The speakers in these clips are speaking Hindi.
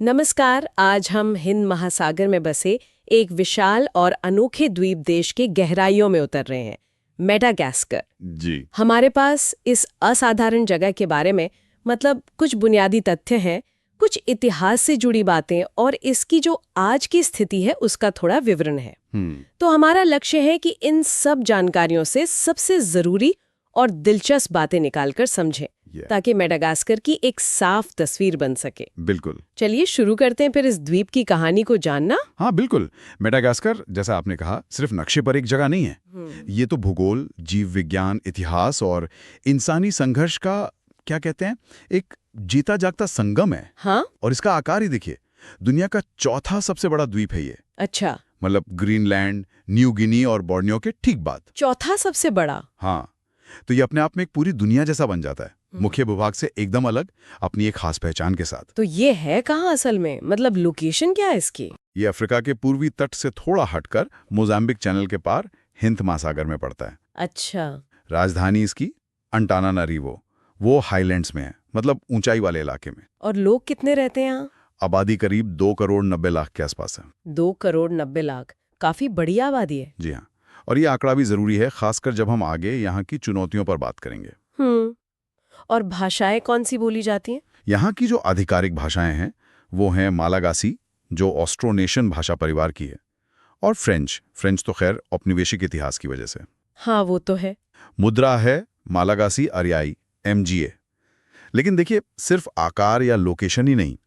नमस्कार। आज हम हिंद महासागर में बसे एक विशाल और अनोखे द्वीप देश के गहराइयों में उतर रहे हैं, मेडागास्कर। जी। हमारे पास इस असाधारण जगह के बारे में कुछ बुनियादी तथ्य हैं, कुछ इतिहास से जुड़ी बातें और इसकी जो आज की स्थिति है उसका थोड़ा विवरण है। तो हमारा लक्ष्य है कि इन सब जानकारियों से सबसे जरूरी और दिलचस्प बातें निकालकर समझें, ताकि मेडागास्कर की एक साफ तस्वीर बन सके। बिल्कुल। चलिए शुरू करते हैं फिर इस द्वीप की कहानी को जानना। हाँ बिल्कुल। मेडागास्कर, जैसा आपने कहा, सिर्फ नक्शे पर एक जगह नहीं है। ये तो भूगोल, जीव विज्ञान, इतिहास और इंसानी संघर्ष का, क्या कहते हैं, एक जीता जागता संगम है। हाँ? और इसका आकार ही देखिए, दुनिया का चौथा सबसे बड़ा द्वीप है ये। अच्छा। मतलब ग्रीनलैंड, न्यू गिनी और बोर्नियो के ठीक बाद चौथा सबसे बड़ा? हाँ। तो ये अपने आप में एक पूरी दुनिया जैसा बन जाता है, मुख्य भूभाग से एकदम अलग, अपनी एक खास पहचान के साथ। तो ये है कहाँ असल में? लोकेशन क्या है इसकी? ये अफ्रीका के पूर्वी तट से थोड़ा हटकर मोजाम्बिक चैनल के पार हिंद महासागर में पड़ता है। अच्छा। राजधानी इसकी अंटानानारिवो, वो हाईलैंड्स में है, मतलब ऊंचाई वाले इलाके में। और लोग कितने रहते हैं यहाँ? आबादी करीब 2 करोड़ 90 लाख के आसपास है। 2 करोड़ 90 लाख, काफी बड़ी आबादी है। जी हाँ। और ये आंकड़ा भी जरूरी है, खासकर जब हम आगे यहाँ की चुनौतियों पर बात करेंगे। और भाषाएं कौन सी बोली जाती हैं? यहाँ की जो आधिकारिक भाषाएं हैं वो हैं मालागासी, जो ऑस्ट्रोनेशियन भाषा परिवार की है, और फ्रेंच तो खैर औपनिवेशिक इतिहास की वजह से। हाँ, वो तो है। मुद्रा है मालागासी अरियाई, MGA। लेकिन देखिए, सिर्फ आकार या लोकेशन ही नहीं,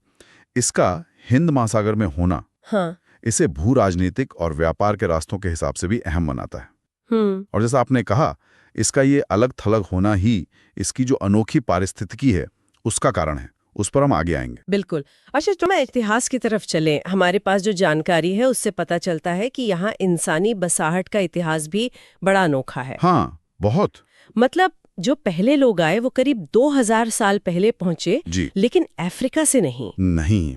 इसका हिंद महासागर में होना हाँ। इसे भू राजनीतिक और व्यापार के रास्तों के हिसाब से भी अहम बनाता है। और जैसा आपने कहा, इसका ये अलग थलग होना ही इसकी जो अनोखी पारिस्थितिकी है उसका कारण है। उस पर हम आगे आएंगे। बिल्कुल। अच्छा, तो मैं इतिहास की तरफ चलें। हमारे पास जो जानकारी है उससे पता चलता है कि यहाँ इंसानी बसाहट का इतिहास भी बड़ा अनोखा है। हाँ, बहुत। जो पहले लोग आए वो करीब 2000 साल पहले पहुंचे जी। लेकिन अफ्रीका से नहीं।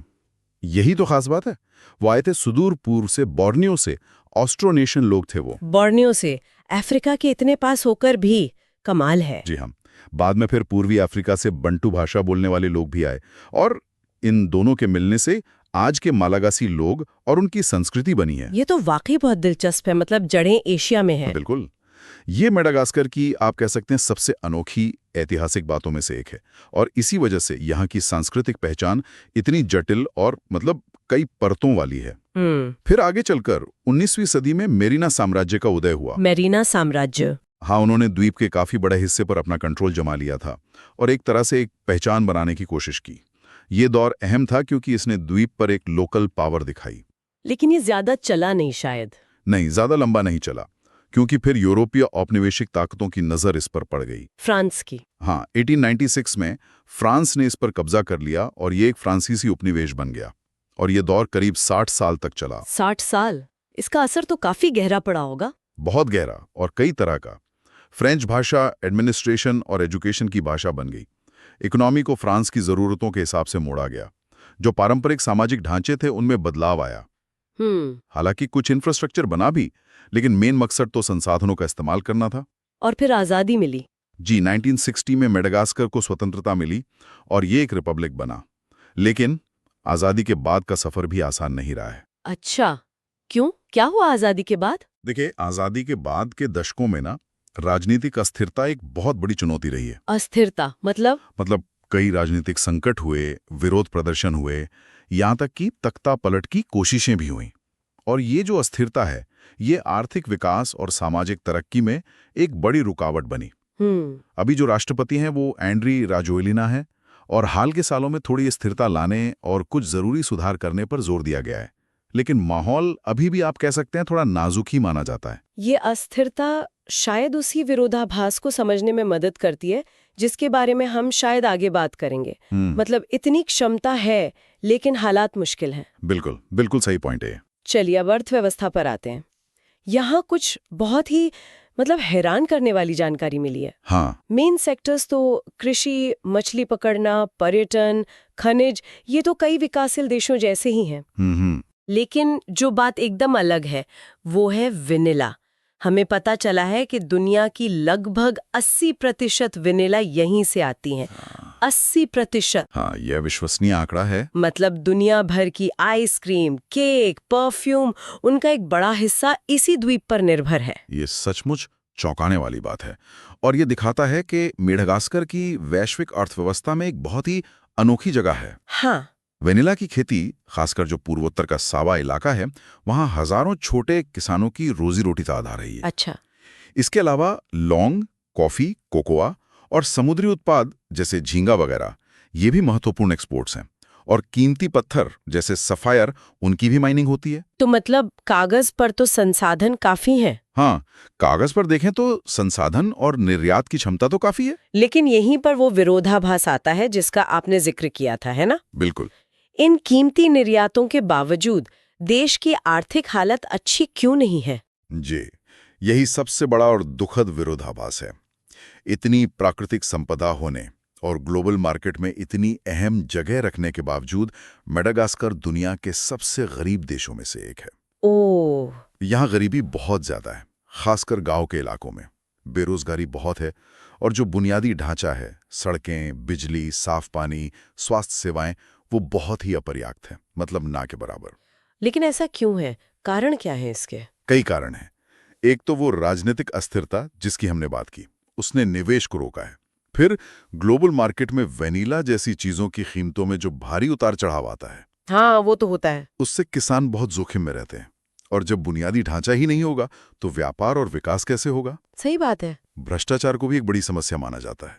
यही तो खास बात है। वो आए थे सुदूर पूर्व से, बोर्नियो से। ऑस्ट्रोनेशियन लोग थे वो। बोर्नियो से अफ्रीका के इतने पास होकर भी कमाल है। जी हाँ। बाद में फिर पूर्वी अफ्रीका से बंटू भाषा बोलने वाले लोग भी आए, और इन दोनों के मिलने से आज के मालागासी लोग और उनकी संस्कृति बनी है। ये तो वाकई बहुत दिलचस्प है। जड़ें एशिया में है। बिल्कुल। ये मेडागास्कर की, आप कह सकते हैं, सबसे अनोखी ऐतिहासिक बातों में से एक है, और इसी वजह से यहाँ की सांस्कृतिक पहचान इतनी जटिल और कई परतों वाली है। फिर आगे चलकर 19वीं सदी में मेरिना साम्राज्य का उदय हुआ। मेरिना साम्राज्य? हाँ, उन्होंने द्वीप के काफी बड़े हिस्से पर अपना कंट्रोल जमा लिया था और एक तरह से एक पहचान बनाने की कोशिश की। ये दौर अहम था क्योंकि इसने द्वीप पर एक लोकल पावर दिखाई। लेकिन ये ज्यादा चला नहीं शायद। नहीं, ज्यादा लंबा नहीं चला, क्योंकि फिर यूरोपीय औपनिवेशिक ताकतों की नजर इस पर पड़ गई। फ्रांस की? हाँ, 1896 में फ्रांस ने इस पर कब्जा कर लिया और ये एक फ्रांसीसी उपनिवेश बन गया, और ये दौर करीब 60 साल तक चला। 60 साल? इसका असर तो काफी गहरा पड़ा होगा। बहुत गहरा, और कई तरह का। फ्रेंच भाषा एडमिनिस्ट्रेशन और एजुकेशन की भाषा बन गई। इकोनॉमी को फ्रांस की जरूरतों के हिसाब से मोड़ा गया। जो पारंपरिक सामाजिक ढांचे थे उनमें बदलाव आया। हालांकि कुछ इंफ्रास्ट्रक्चर बना भी, लेकिन मेन मकसद तो संसाधनों का इस्तेमाल करना था। और फिर आजादी मिली। जी, 1960 में मेडागास्कर को स्वतंत्रता मिली और ये एक रिपब्लिक बना। लेकिन आजादी के बाद का सफर भी आसान नहीं रहा है। अच्छा, क्यों? क्या हुआ आजादी के बाद? देखिए, आजादी के बाद के दशकों में राजनीतिक अस्थिरता एक बहुत बड़ी चुनौती रही है। अस्थिरता मतलब कई राजनीतिक संकट हुए, विरोध प्रदर्शन हुए, यहाँ तक कि तख्ता पलट की कोशिशें भी हुईं। और ये जो अस्थिरता है, ये आर्थिक विकास और सामाजिक तरक्की में एक बड़ी रुकावट बनी। अभी जो राष्ट्रपति हैं वो एंड्री राजोएलिना है, और हाल के सालों में थोड़ी स्थिरता लाने और कुछ जरूरी सुधार करने पर जोर दिया गया है। लेकिन माहौल अभी भी, आप कह सकते हैं, थोड़ा नाजुक ही माना जाता है। ये अस्थिरता शायद उसी विरोधाभास को समझने में मदद करती है जिसके बारे में हम शायद आगे बात करेंगे। इतनी क्षमता है लेकिन हालात मुश्किल हैं। बिल्कुल सही पॉइंट है। चलिए अब अर्थव्यवस्था पर आते हैं। यहाँ कुछ बहुत ही हैरान करने वाली जानकारी मिली है। हाँ। मेन सेक्टर्स तो कृषि, मछली पकड़ना, पर्यटन, खनिज, ये तो कई विकासशील देशों जैसे ही हैं। लेकिन जो बात एकदम अलग है वो है वेनिला, हमें पता चला है कि दुनिया की लगभग 80% वेनिला यहीं से आती हैं। 80%। हाँ, यह विश्वसनीय आंकड़ा है। मतलब दुनिया भर की आइसक्रीम, केक, परफ्यूम, उनका एक बड़ा हिस्सा इसी द्वीप पर निर्भर है। ये सचमुच चौंकाने वाली बात है और ये दिखाता है कि मेडागास्कर की वैश्विक अर्थव्यवस्था में एक बहुत ही अनोखी जगह है। हाँ। वेनिला की खेती, खासकर जो पूर्वोत्तर का सावा इलाका है, वहाँ हजारों छोटे किसानों की रोजी रोटी का आधार है ये। अच्छा। इसके अलावा लौंग, कॉफी, कोकोआ और समुद्री उत्पाद जैसे झींगा वगैरह ये भी महत्वपूर्ण एक्सपोर्ट्स हैं। और कीमती पत्थर जैसे सफायर, उनकी भी माइनिंग होती है। तो मतलब कागज पर तो संसाधन काफी हैं। हाँ, कागज पर देखें तो संसाधन और निर्यात की क्षमता तो काफी है। लेकिन यहीं पर वो विरोधाभास आता है जिसका आपने जिक्र किया था, है ना? बिल्कुल। इन कीमती निर्यातों के बावजूद देश की आर्थिक हालत अच्छी क्यों नहीं है? जी, यही सबसे बड़ा और दुखद विरोधाभास है। इतनी प्राकृतिक संपदा होने और ग्लोबल मार्केट में इतनी अहम जगह रखने के बावजूद मेडागास्कर दुनिया के सबसे गरीब देशों में से एक है। ओह। यहाँ गरीबी बहुत ज्यादा है, खासकर गांव के इलाकों में। बेरोजगारी बहुत है और जो बुनियादी ढांचा है, सड़कें, बिजली, साफ पानी, स्वास्थ्य सेवाएं, वो बहुत ही अपर्याप्त है, मतलब ना के बराबर। लेकिन ऐसा क्यों है? कारण क्या है इसके? कई कारण हैं। एक तो वो राजनीतिक अस्थिरता जिसकी हमने बात की, उसने निवेश को रोका है। फिर ग्लोबल मार्केट में वेनिला जैसी चीजों की कीमतों में जो भारी उतार चढ़ाव आता है, हाँ, वो तो होता है। उससे किसान बहुत जोखिम में रहते हैं। और जब बुनियादी ढांचा ही नहीं होगा तो व्यापार और विकास कैसे होगा? सही बात है। भ्रष्टाचार को भी एक बड़ी समस्या माना जाता है।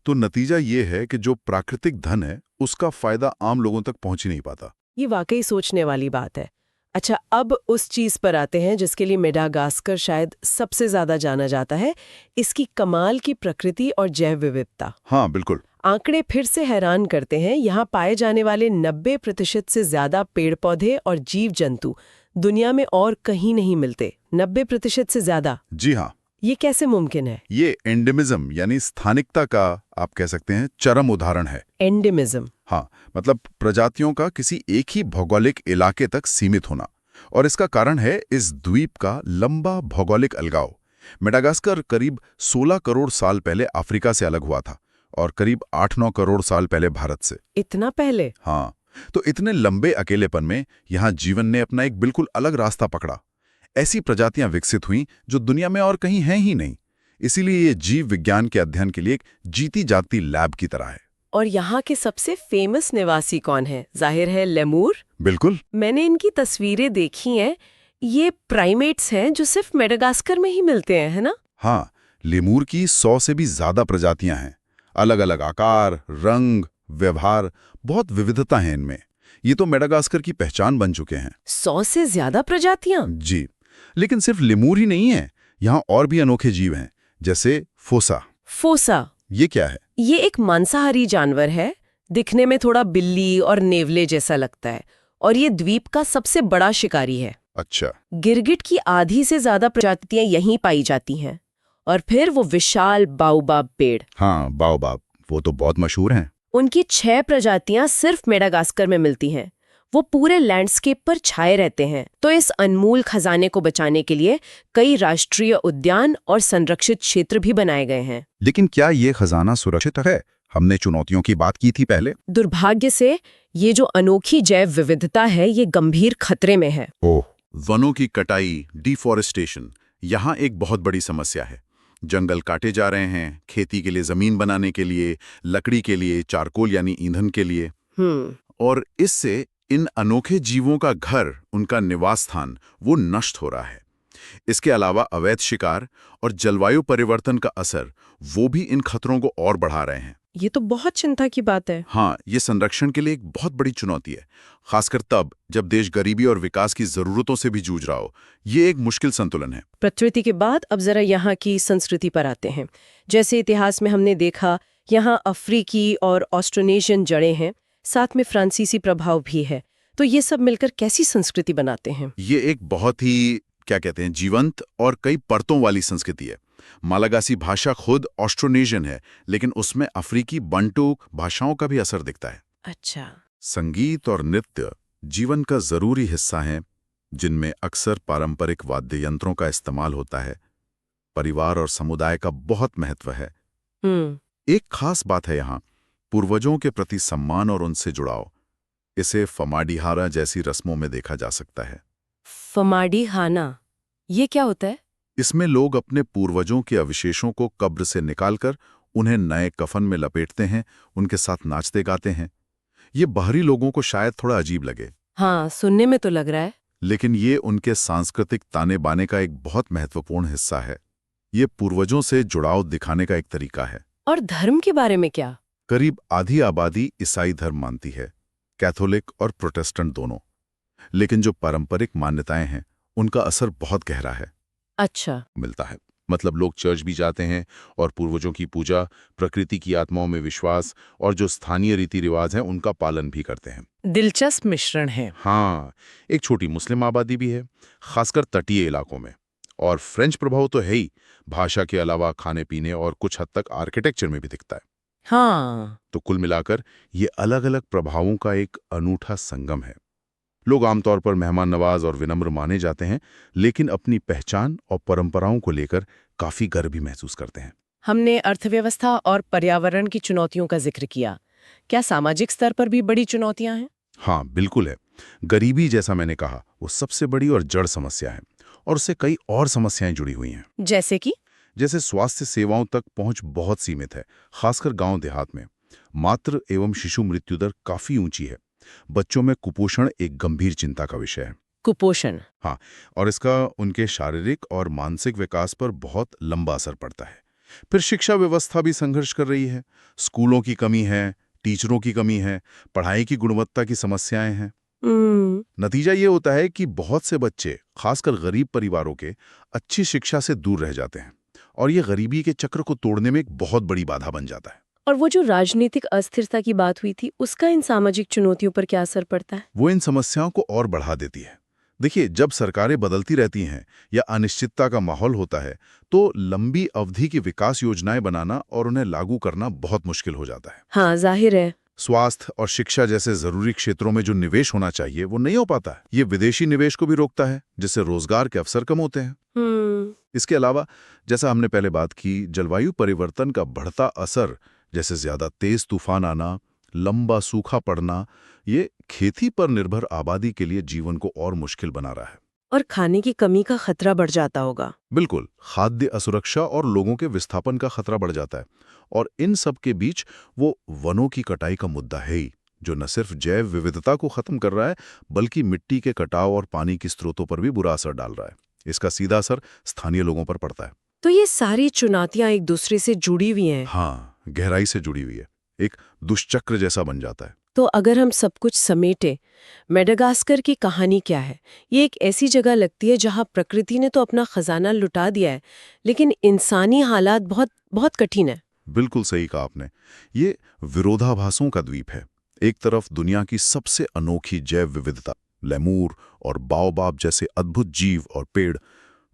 तो नतीजा ये है कि जो प्राकृतिक धन है उसका फायदा आम लोगों तक पहुंच ही नहीं पाता। ये वाकई सोचने वाली बात है। अच्छा, अब उस चीज पर आते हैं जिसके लिए मेडागास्कर शायद सबसे ज्यादा जाना जाता है, इसकी कमाल की प्रकृति और जैव विविधता। हाँ, बिल्कुल। आंकड़े फिर से हैरान करते हैं। यहाँ पाए जाने वाले 90% से ज्यादा पेड़ पौधे और जीव जंतु दुनिया में और कहीं नहीं मिलते। 90% से ज्यादा। जी हाँ। ये कैसे मुमकिन है? ये एंडेमिज्म यानी स्थानिकता का, आप कह सकते हैं, चरम उदाहरण है। एंडेमिज्म। हाँ, मतलब प्रजातियों का किसी एक ही भौगोलिक इलाके तक सीमित होना। और इसका कारण है इस द्वीप का लंबा भौगोलिक अलगाव। मेडागास्कर करीब 16 करोड़ साल पहले अफ्रीका से अलग हुआ था और करीब 8-9 करोड़ साल पहले भारत से। इतना पहले? हाँ, तो इतने लंबे अकेलेपन में यहाँ जीवन ने अपना एक बिल्कुल अलग रास्ता पकड़ा। ऐसी प्रजातियां विकसित हुईं जो दुनिया में और कहीं हैं ही नहीं। इसीलिए ये जीव विज्ञान के अध्ययन के लिए एक जीती जागती लैब की तरह है। और यहाँ के सबसे फेमस निवासी कौन है? जाहिर है लेमूर। बिल्कुल। मैंने इनकी तस्वीरें देखी हैं। ये प्राइमेट्स हैं जो सिर्फ मेडागास्कर में ही मिलते हैं, है ना? हाँ, लेमूर की 100 से भी ज्यादा प्रजातियां हैं। अलग अलग आकार, रंग, व्यवहार, बहुत विविधता है इनमें। ये तो मेडागास्कर की पहचान बन चुके हैं। 100 से ज्यादा प्रजातियां? जी, लेकिन सिर्फ लेमूर ही नहीं है, यहाँ और भी अनोखे जीव हैं, जैसे फोसा। फोसा? ये क्या है? ये एक मांसाहारी जानवर है। दिखने में थोड़ा बिल्ली और नेवले जैसा लगता है और ये द्वीप का सबसे बड़ा शिकारी है। अच्छा। गिरगिट की आधी से ज्यादा प्रजातियां यहीं पाई जाती हैं। और फिर वो विशाल बाओबाब पेड़। हाँ, बाओबाब, वो तो बहुत मशहूर हैं। उनकी 6 प्रजातियां सिर्फ मेडागास्कर में मिलती हैं। वो पूरे लैंडस्केप पर छाए रहते हैं। तो इस अनमोल खजाने को बचाने के लिए कई राष्ट्रीय उद्यान और संरक्षित क्षेत्र भी बनाए गए हैं। लेकिन क्या ये खजाना सुरक्षित है? हमने चुनौतियों की बात की थी पहले। दुर्भाग्य से ये जो अनोखी जैव विविधता है ये गंभीर खतरे में है। ओह। वनों की कटाई, डिफॉरेस्टेशन, यहाँ एक बहुत बड़ी समस्या है। जंगल काटे जा रहे हैं, खेती के लिए जमीन बनाने के लिए, लकड़ी के लिए, चारकोल यानी ईंधन के लिए। और इससे इन अनोखे जीवों का घर, उनका निवास स्थान, वो नष्ट हो रहा है। इसके अलावा अवैध शिकार और जलवायु परिवर्तन का असर, वो भी इन खतरों को और बढ़ा रहे हैं। ये तो बहुत चिंता की बात है। हाँ, ये संरक्षण के लिए एक बहुत बड़ी चुनौती है, खासकर तब जब देश गरीबी और विकास की जरूरतों से भी जूझ रहा हो। ये एक मुश्किल संतुलन है। प्रकृति के बाद अब जरा यहाँ की संस्कृति पर आते हैं। जैसे इतिहास में हमने देखा, यहाँ अफ्रीकी और ऑस्ट्रोनेशियन जड़ें हैं, साथ में फ्रांसीसी प्रभाव भी है। तो ये सब मिलकर कैसी संस्कृति बनाते हैं? ये एक बहुत ही, क्या कहते हैं, जीवंत और कई परतों वाली संस्कृति है। मालागासी भाषा खुद ऑस्ट्रोनेशियन है, लेकिन उसमें अफ्रीकी बंटू भाषाओं का भी असर दिखता है। अच्छा। संगीत और नृत्य जीवन का जरूरी हिस्सा है। जिनमें अक्सर पारंपरिक वाद्य यंत्रों का इस्तेमाल होता है। परिवार और समुदाय का बहुत महत्व है। एक खास बात है यहाँ पूर्वजों के प्रति सम्मान और उनसे जुड़ाव। इसे फमाडीहारा जैसी रस्मों में देखा जा सकता है। फमाडीहाना, ये क्या होता है? इसमें लोग अपने पूर्वजों के अवशेषों को कब्र से निकालकर उन्हें नए कफन में लपेटते हैं, उनके साथ नाचते गाते हैं। ये बाहरी लोगों को शायद थोड़ा अजीब लगे। हाँ, सुनने में तो लग रहा है। लेकिन ये उनके सांस्कृतिक ताने बाने का एक बहुत महत्वपूर्ण हिस्सा है। ये पूर्वजों से जुड़ाव दिखाने का एक तरीका है। और धर्म के बारे में क्या? करीब आधी आबादी ईसाई धर्म मानती है, कैथोलिक और प्रोटेस्टेंट दोनों। लेकिन जो पारंपरिक मान्यताएं हैं उनका असर बहुत गहरा है। अच्छा। मिलता है। मतलब लोग चर्च भी जाते हैं और पूर्वजों की पूजा, प्रकृति की आत्माओं में विश्वास और जो स्थानीय रीति रिवाज हैं उनका पालन भी करते हैं। दिलचस्प मिश्रण है। हाँ, एक छोटी मुस्लिम आबादी भी है, खासकर तटीय इलाकों में। और फ्रेंच प्रभाव तो है ही, भाषा के अलावा खाने पीने और कुछ हद तक आर्किटेक्चर में भी दिखता है। हाँ। तो कुल मिलाकर ये अलग अलग प्रभावों का एक अनूठा संगम है। लोग आमतौर पर मेहमान नवाज और विनम्र माने जाते हैं, लेकिन अपनी पहचान और परंपराओं को लेकर काफी गर्व भी महसूस करते हैं। हमने अर्थव्यवस्था और पर्यावरण की चुनौतियों का जिक्र किया। क्या सामाजिक स्तर पर भी बड़ी चुनौतियां हैं? हाँ, बिल्कुल है। गरीबी, जैसा मैंने कहा, वो सबसे बड़ी और जड़ समस्या है, और उससे कई और समस्याएं जुड़ी हुई हैं। जैसे कि? जैसे स्वास्थ्य सेवाओं तक पहुंच बहुत सीमित है, खासकर गांव देहात में। मातृ एवं शिशु मृत्यु दर काफी ऊंची है। बच्चों में कुपोषण एक गंभीर चिंता का विषय है। कुपोषण? हाँ, और इसका उनके शारीरिक और मानसिक विकास पर बहुत लंबा असर पड़ता है। फिर शिक्षा व्यवस्था भी संघर्ष कर रही है। स्कूलों की कमी है, टीचरों की कमी है, पढ़ाई की गुणवत्ता की समस्याएं हैं। नतीजा ये होता है कि बहुत से बच्चे, खासकर गरीब परिवारों के, अच्छी शिक्षा से दूर रह जाते हैं, और ये गरीबी के चक्र को तोड़ने में एक बहुत बड़ी बाधा बन जाता है। और वो जो राजनीतिक अस्थिरता की बात हुई थी, उसका इन सामाजिक चुनौतियों पर क्या असर पड़ता है? वो इन समस्याओं को और बढ़ा देती है। देखिए, जब सरकारें बदलती रहती हैं या अनिश्चितता का माहौल होता है, तो लंबी अवधि की विकास योजनाएं बनाना और उन्हें लागू करना बहुत मुश्किल हो जाता है। हाँ, जाहिर है। स्वास्थ्य और शिक्षा जैसे जरूरी क्षेत्रों में जो निवेश होना चाहिए वो नहीं हो पाता है। ये विदेशी निवेश को भी रोकता है, जिससे रोजगार के अवसर कम होते हैं। इसके अलावा, जैसा हमने पहले बात की, जलवायु परिवर्तन का बढ़ता असर, जैसे ज्यादा तेज तूफान आना, लंबा सूखा पड़ना, ये खेती पर निर्भर आबादी के लिए जीवन को और मुश्किल बना रहा है। और खाने की कमी का खतरा बढ़ जाता होगा। बिल्कुल, खाद्य असुरक्षा और लोगों के विस्थापन का खतरा बढ़ जाता है। और इन सब के बीच वो वनों की कटाई का मुद्दा है ही, जो न सिर्फ जैव विविधता को खत्म कर रहा है, बल्कि मिट्टी के कटाव और पानी की स्रोतों पर भी बुरा असर डाल रहा है। इसका सीधा असर स्थानीय लोगों पर पड़ता है। तो ये सारी चुनौतियां एक दूसरे से जुड़ी हुई हैं। हाँ, गहराई से जुड़ी हुई है। एक दुष्चक्र जैसा बन जाता है। तो अगर हम सब कुछ समेटें, मेडागास्कर की कहानी क्या है? ये एक ऐसी जगह लगती है जहां प्रकृति ने तो अपना खजाना लुटा दिया है, लेकिन इंसानी हालात बहुत बहुत कठिन है। बिल्कुल सही कहा आपने। ये विरोधाभासों का द्वीप है। एक तरफ दुनिया की सबसे अनोखी जैव विविधता, लेमूर और बाओबाब जैसे अद्भुत जीव और पेड़,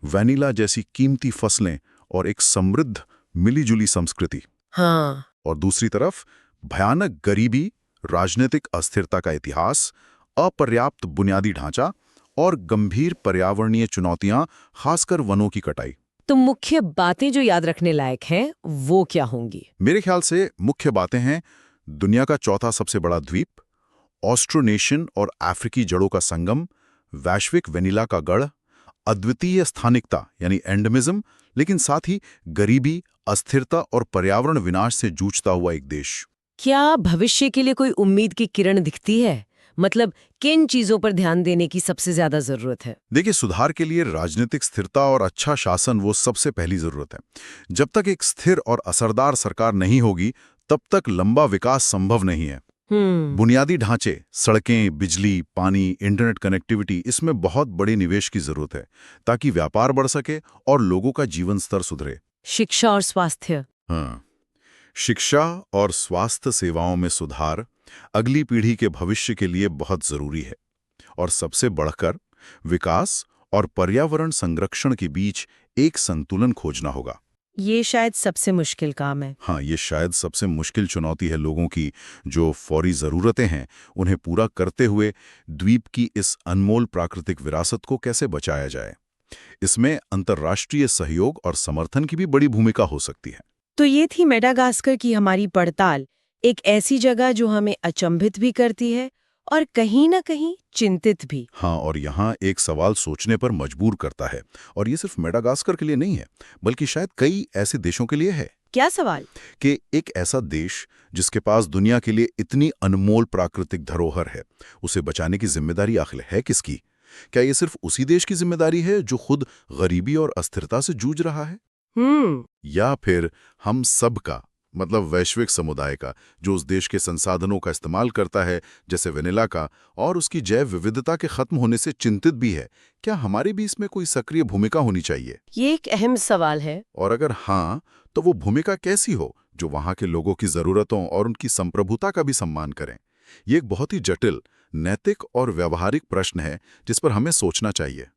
वैनिला जैसी कीमती फसलें और एक समृद्ध मिलीजुली संस्कृति। हाँ। और दूसरी तरफ भयानक गरीबी, राजनीतिक अस्थिरता का इतिहास, अपर्याप्त बुनियादी ढांचा और गंभीर पर्यावरणीय चुनौतियां, खासकर वनों की कटाई। तो मुख्य बातें जो याद रखने लायक हैं, वो क्या होंगी? मेरे ख्याल से मुख्य बातें हैं: दुनिया का चौथा सबसे बड़ा द्वीप, ऑस्ट्रोनेशियन और अफ्रीकी जड़ों का संगम, वैश्विक वेनिला का गढ़, अद्वितीय स्थानिकता यानी एंडेमिज्म, लेकिन साथ ही गरीबी, अस्थिरता और पर्यावरण विनाश से जूझता हुआ एक देश। क्या भविष्य के लिए कोई उम्मीद की किरण दिखती है? मतलब किन चीजों पर ध्यान देने की सबसे ज्यादा जरूरत है? देखिए, सुधार के लिए राजनीतिक स्थिरता और अच्छा शासन वो सबसे पहली जरूरत है। जब तक एक स्थिर और असरदार सरकार नहीं होगी, तब तक लंबा विकास संभव नहीं है। बुनियादी ढांचे, सड़कें, बिजली, पानी, इंटरनेट कनेक्टिविटी, इसमें बहुत बड़े निवेश की जरूरत है, ताकि व्यापार बढ़ सके और लोगों का जीवन स्तर सुधरे। शिक्षा और स्वास्थ्य। हाँ, शिक्षा और स्वास्थ्य सेवाओं में सुधार अगली पीढ़ी के भविष्य के लिए बहुत जरूरी है। और सबसे बढ़कर विकास और पर्यावरण संरक्षण के बीच एक संतुलन खोजना होगा। ये शायद सबसे मुश्किल काम है। हाँ, ये शायद सबसे मुश्किल चुनौती है लोगों की, जो फौरी ज़रूरतें हैं उन्हें पूरा करते हुए द्वीप की इस अनमोल प्राकृतिक विरासत को कैसे बचाया जाए। इसमें अंतर्राष्ट्रीय सहयोग और समर्थन की भी बड़ी भूमिका हो सकती है। तो ये थी मेडागास्कर की हमारी पड़ताल, एक ऐसी जगह जो हमें अचंभित भी करती है और कहीं ना कहीं चिंतित भी। हाँ, और यहाँ एक सवाल सोचने पर मजबूर करता है, और ये सिर्फ मेडागास्कर के लिए नहीं है, बल्कि शायद कई ऐसे देशों के लिए है। क्या सवाल? कि एक ऐसा देश जिसके पास दुनिया के लिए इतनी अनमोल प्राकृतिक धरोहर है, उसे बचाने की जिम्मेदारी आखिर है किसकी? क्या ये सिर्फ उसी देश की जिम्मेदारी है जो खुद गरीबी और अस्थिरता से जूझ रहा है, या फिर हम सब का, मतलब वैश्विक समुदाय का, जो उस देश के संसाधनों का इस्तेमाल करता है, जैसे वेनिला का, और उसकी जैव विविधता के खत्म होने से चिंतित भी है? क्या हमारी भी इसमें कोई सक्रिय भूमिका होनी चाहिए? ये एक अहम सवाल है। और अगर हाँ, तो वो भूमिका कैसी हो जो वहां के लोगों की जरूरतों और उनकी संप्रभुता का भी सम्मान करें? ये एक बहुत ही जटिल, नैतिक और व्यावहारिक प्रश्न है जिस पर हमें सोचना चाहिए।